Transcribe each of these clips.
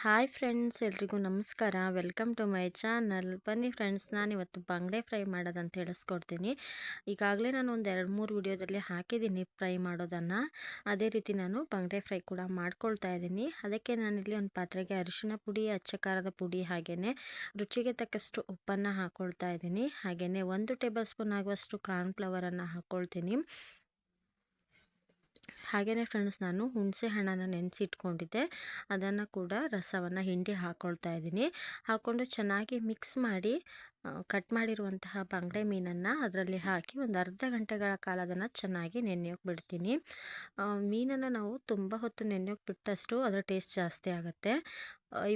Hi friends, ಎಲ್ರಿಗೂ ನಮಸ್ಕಾರ. Welcome to my channel. ಬನ್ನಿ ಫ್ರೆಂಡ್ಸ್, ನಾನಿವತ್ತು ಬಂಗಡೆ ಫ್ರೈ ಮಾಡೋದಂತ ತಿಳಿಸ್ಕೊಡ್ತೀನಿ. ಈಗಾಗಲೇ ನಾನು ಒಂದು 2-3 ವಿಡಿಯೋದಲ್ಲಿ ಹಾಕಿದ್ದೀನಿ ಫ್ರೈ ಮಾಡೋದನ್ನು. ಅದೇ ರೀತಿ ನಾನು ಬಂಗಡೆ ಫ್ರೈ ಕೂಡ ಮಾಡ್ಕೊಳ್ತಾ ಇದ್ದೀನಿ. ಅದಕ್ಕೆ ನಾನಿಲ್ಲಿ ಒಂದು ಪಾತ್ರೆಗೆ ಅರಿಶಿಣ ಪುಡಿ, ಅಚ್ಚ ಖಾರದ ಪುಡಿ, ಹಾಗೆಯೇ ರುಚಿಗೆ ತಕ್ಕಷ್ಟು ಉಪ್ಪನ್ನು ಹಾಕ್ಕೊಳ್ತಾ ಇದ್ದೀನಿ. ಹಾಗೆಯೇ 1 ಟೇಬಲ್ ಸ್ಪೂನ್ ಆಗುವಷ್ಟು ಕಾರ್ನ್ಫ್ಲವರನ್ನು ಹಾಕ್ಕೊಳ್ತೀನಿ. ಹಾಗೆಯೇ ಫ್ರೆಂಡ್ಸ್, ನಾನು ಹುಣಸೆ ಹಣ್ಣನ್ನು ನೆನೆಸಿಟ್ಕೊಂಡಿದ್ದೆ, ಅದನ್ನು ಕೂಡ ರಸವನ್ನು ಹಿಂಡಿ ಹಾಕ್ಕೊಳ್ತಾ ಇದ್ದೀನಿ. ಹಾಕ್ಕೊಂಡು ಚೆನ್ನಾಗಿ ಮಿಕ್ಸ್ ಮಾಡಿ ಕಟ್ ಮಾಡಿರುವಂತಹ ಬಂಗಡೆ ಮೀನನ್ನು ಅದರಲ್ಲಿ ಹಾಕಿ ಒಂದು ಅರ್ಧ ಗಂಟೆಗಳ ಕಾಲ ಅದನ್ನು ಚೆನ್ನಾಗಿ ನೆನೆಯೋಕೆ ಬಿಡ್ತೀನಿ. ಮೀನನ್ನು ನಾವು ತುಂಬ ಹೊತ್ತು ನೆನೆಯೋಕೆ ಬಿಟ್ಟಷ್ಟು ಅದರ ಟೇಸ್ಟ್ ಜಾಸ್ತಿ ಆಗುತ್ತೆ.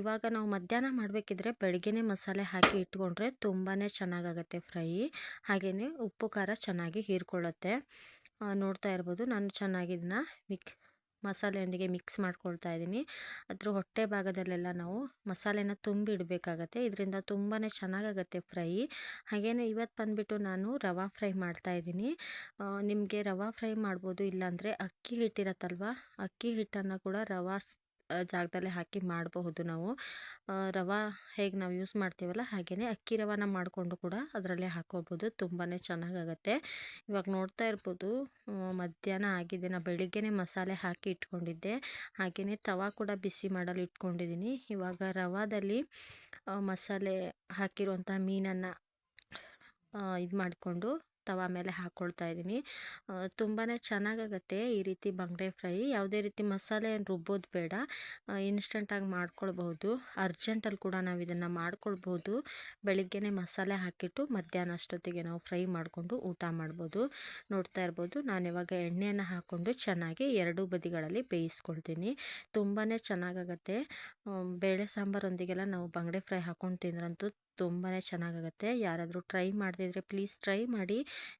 ಇವಾಗ ನಾವು ಮಧ್ಯಾಹ್ನ ಮಾಡಬೇಕಿದ್ರೆ ಬೆಳಗ್ಗೆನೇ ಮಸಾಲೆ ಹಾಕಿ ಇಟ್ಕೊಂಡ್ರೆ ತುಂಬಾ ಚೆನ್ನಾಗಾಗುತ್ತೆ ಫ್ರೈ. ಹಾಗೆಯೇ ಉಪ್ಪು ಖಾರ ಚೆನ್ನಾಗಿ ಹೀರ್ಕೊಳ್ಳುತ್ತೆ. ನೋಡ್ತಾ ಇರ್ಬೋದು, ನಾನು ಚೆನ್ನಾಗಿ ಇದನ್ನ ಮಸಾಲೆಯೊಂದಿಗೆ ಮಿಕ್ಸ್ ಮಾಡ್ಕೊಳ್ತಾ ಇದ್ದೀನಿ. ಅದ್ರ ಹೊಟ್ಟೆ ಭಾಗದಲ್ಲೆಲ್ಲ ನಾವು ಮಸಾಲೆನ ತುಂಬಿ ಇಡಬೇಕಾಗತ್ತೆ. ಇದರಿಂದ ತುಂಬಾ ಚೆನ್ನಾಗಾಗತ್ತೆ ಫ್ರೈ. ಹಾಗೆಯೇ ಇವತ್ತು ಬಂದುಬಿಟ್ಟು ನಾನು ರವಾ ಫ್ರೈ ಮಾಡ್ತಾ ಇದ್ದೀನಿ. ನಿಮಗೆ ರವಾ ಫ್ರೈ ಮಾಡ್ಬೋದು, ಇಲ್ಲಾಂದರೆ ಅಕ್ಕಿ ಹಿಟ್ಟಿರತ್ತಲ್ವ, ಅಕ್ಕಿ ಹಿಟ್ಟನ್ನು ಕೂಡ ರವಾ ಜಾಗದಲ್ಲೇ ಹಾಕಿ ಮಾಡಬಹುದು. ನಾವು ರವಾ ಹೇಗೆ ನಾವು ಯೂಸ್ ಮಾಡ್ತೀವಲ್ಲ, ಹಾಗೆಯೇ ಅಕ್ಕಿ ರವಾನ ಮಾಡಿಕೊಂಡು ಕೂಡ ಅದರಲ್ಲೇ ಹಾಕೋಬೋದು. ತುಂಬಾ ಚೆನ್ನಾಗಾಗತ್ತೆ. ಇವಾಗ ನೋಡ್ತಾ ಇರ್ಬೋದು, ಮಧ್ಯಾಹ್ನ ಆಗಿದೆ. ನಾನು ಬೆಳಿಗ್ಗೆನೇ ಮಸಾಲೆ ಹಾಕಿ ಇಟ್ಕೊಂಡಿದ್ದೆ. ಹಾಗೆಯೇ ತವಾ ಕೂಡ ಬಿಸಿ ಮಾಡಲು ಇಟ್ಕೊಂಡಿದ್ದೀನಿ. ಇವಾಗ ರವಾದಲ್ಲಿ ಮಸಾಲೆ ಹಾಕಿರುವಂಥ ಮೀನನ್ನು ಇದು ಮಾಡಿಕೊಂಡು ತವಾ ಮೇಲೆ ಹಾಕ್ಕೊಳ್ತಾ ಇದ್ದೀನಿ. ತುಂಬಾ ಚೆನ್ನಾಗಾಗತ್ತೆ ಈ ರೀತಿ ಬಂಗಡೆ ಫ್ರೈ. ಯಾವುದೇ ರೀತಿ ಮಸಾಲೆ ಏನು ರುಬ್ಬೋದು ಬೇಡ, ಇನ್ಸ್ಟೆಂಟಾಗಿ ಮಾಡ್ಕೊಳ್ಬಹುದು. ಅರ್ಜೆಂಟಲ್ಲಿ ಕೂಡ ನಾವು ಇದನ್ನು ಮಾಡ್ಕೊಳ್ಬೋದು. ಬೆಳಿಗ್ಗೆನೇ ಮಸಾಲೆ ಹಾಕಿಟ್ಟು ಮಧ್ಯಾಹ್ನ ಅಷ್ಟೊತ್ತಿಗೆ ನಾವು ಫ್ರೈ ಮಾಡಿಕೊಂಡು ಊಟ ಮಾಡ್ಬೋದು. ನೋಡ್ತಾ ಇರ್ಬೋದು, ನಾನಿವಾಗ ಎಣ್ಣೆಯನ್ನು ಹಾಕ್ಕೊಂಡು ಚೆನ್ನಾಗಿ ಎರಡೂ ಬದಿಗಳಲ್ಲಿ ಬೇಯಿಸ್ಕೊಳ್ತೀನಿ. ತುಂಬಾ ಚೆನ್ನಾಗಾಗತ್ತೆ. ಬೇಳೆ ಸಾಂಬಾರೊಂದಿಗೆಲ್ಲ ನಾವು ಬಂಗಡೆ ಫ್ರೈ ಹಾಕ್ಕೊಂಡು ತಿಂದ್ರಂತೂ ತುಂಬಾ ಚೆನ್ನಾಗಾಗತ್ತೆ. ಯಾರಾದರೂ ಟ್ರೈ ಮಾಡದಿದ್ರೆ ಪ್ಲೀಸ್ ಟ್ರೈ ಮಾಡಿ.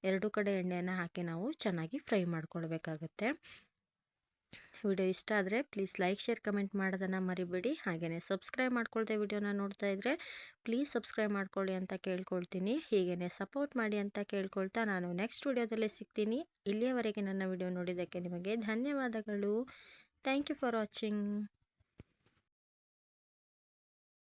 ಎರಡೂ ಕಡೆ ಎಣ್ಣೆಯನ್ನು ಹಾಕಿ ನಾವು ಚೆನ್ನಾಗಿ ಫ್ರೈ ಮಾಡ್ಕೊಳ್ಬೇಕಾಗತ್ತೆ. ವಿಡಿಯೋ ಇಷ್ಟ ಆದರೆ ಪ್ಲೀಸ್ ಲೈಕ್, ಶೇರ್, ಕಮೆಂಟ್ ಮಾಡೋದನ್ನು ಮರಿಬೇಡಿ. ಹಾಗೆಯೇ ಸಬ್ಸ್ಕ್ರೈಬ್ ಮಾಡ್ಕೊಳ್ದೆ ವಿಡಿಯೋನ ನೋಡ್ತಾ ಇದ್ದರೆ ಪ್ಲೀಸ್ ಸಬ್ಸ್ಕ್ರೈಬ್ ಮಾಡ್ಕೊಳ್ಳಿ ಅಂತ ಕೇಳ್ಕೊಳ್ತೀನಿ. ಹೀಗೇ ಸಪೋರ್ಟ್ ಮಾಡಿ ಅಂತ ಕೇಳ್ಕೊಳ್ತಾ ನಾನು ನೆಕ್ಸ್ಟ್ ವಿಡಿಯೋದಲ್ಲಿ ಸಿಗ್ತೀನಿ. ಇಲ್ಲಿಯವರೆಗೆ ನನ್ನ ವಿಡಿಯೋ ನೋಡಿದ್ದಕ್ಕೆ ನಿಮಗೆ ಧನ್ಯವಾದಗಳು. Thank you for watching.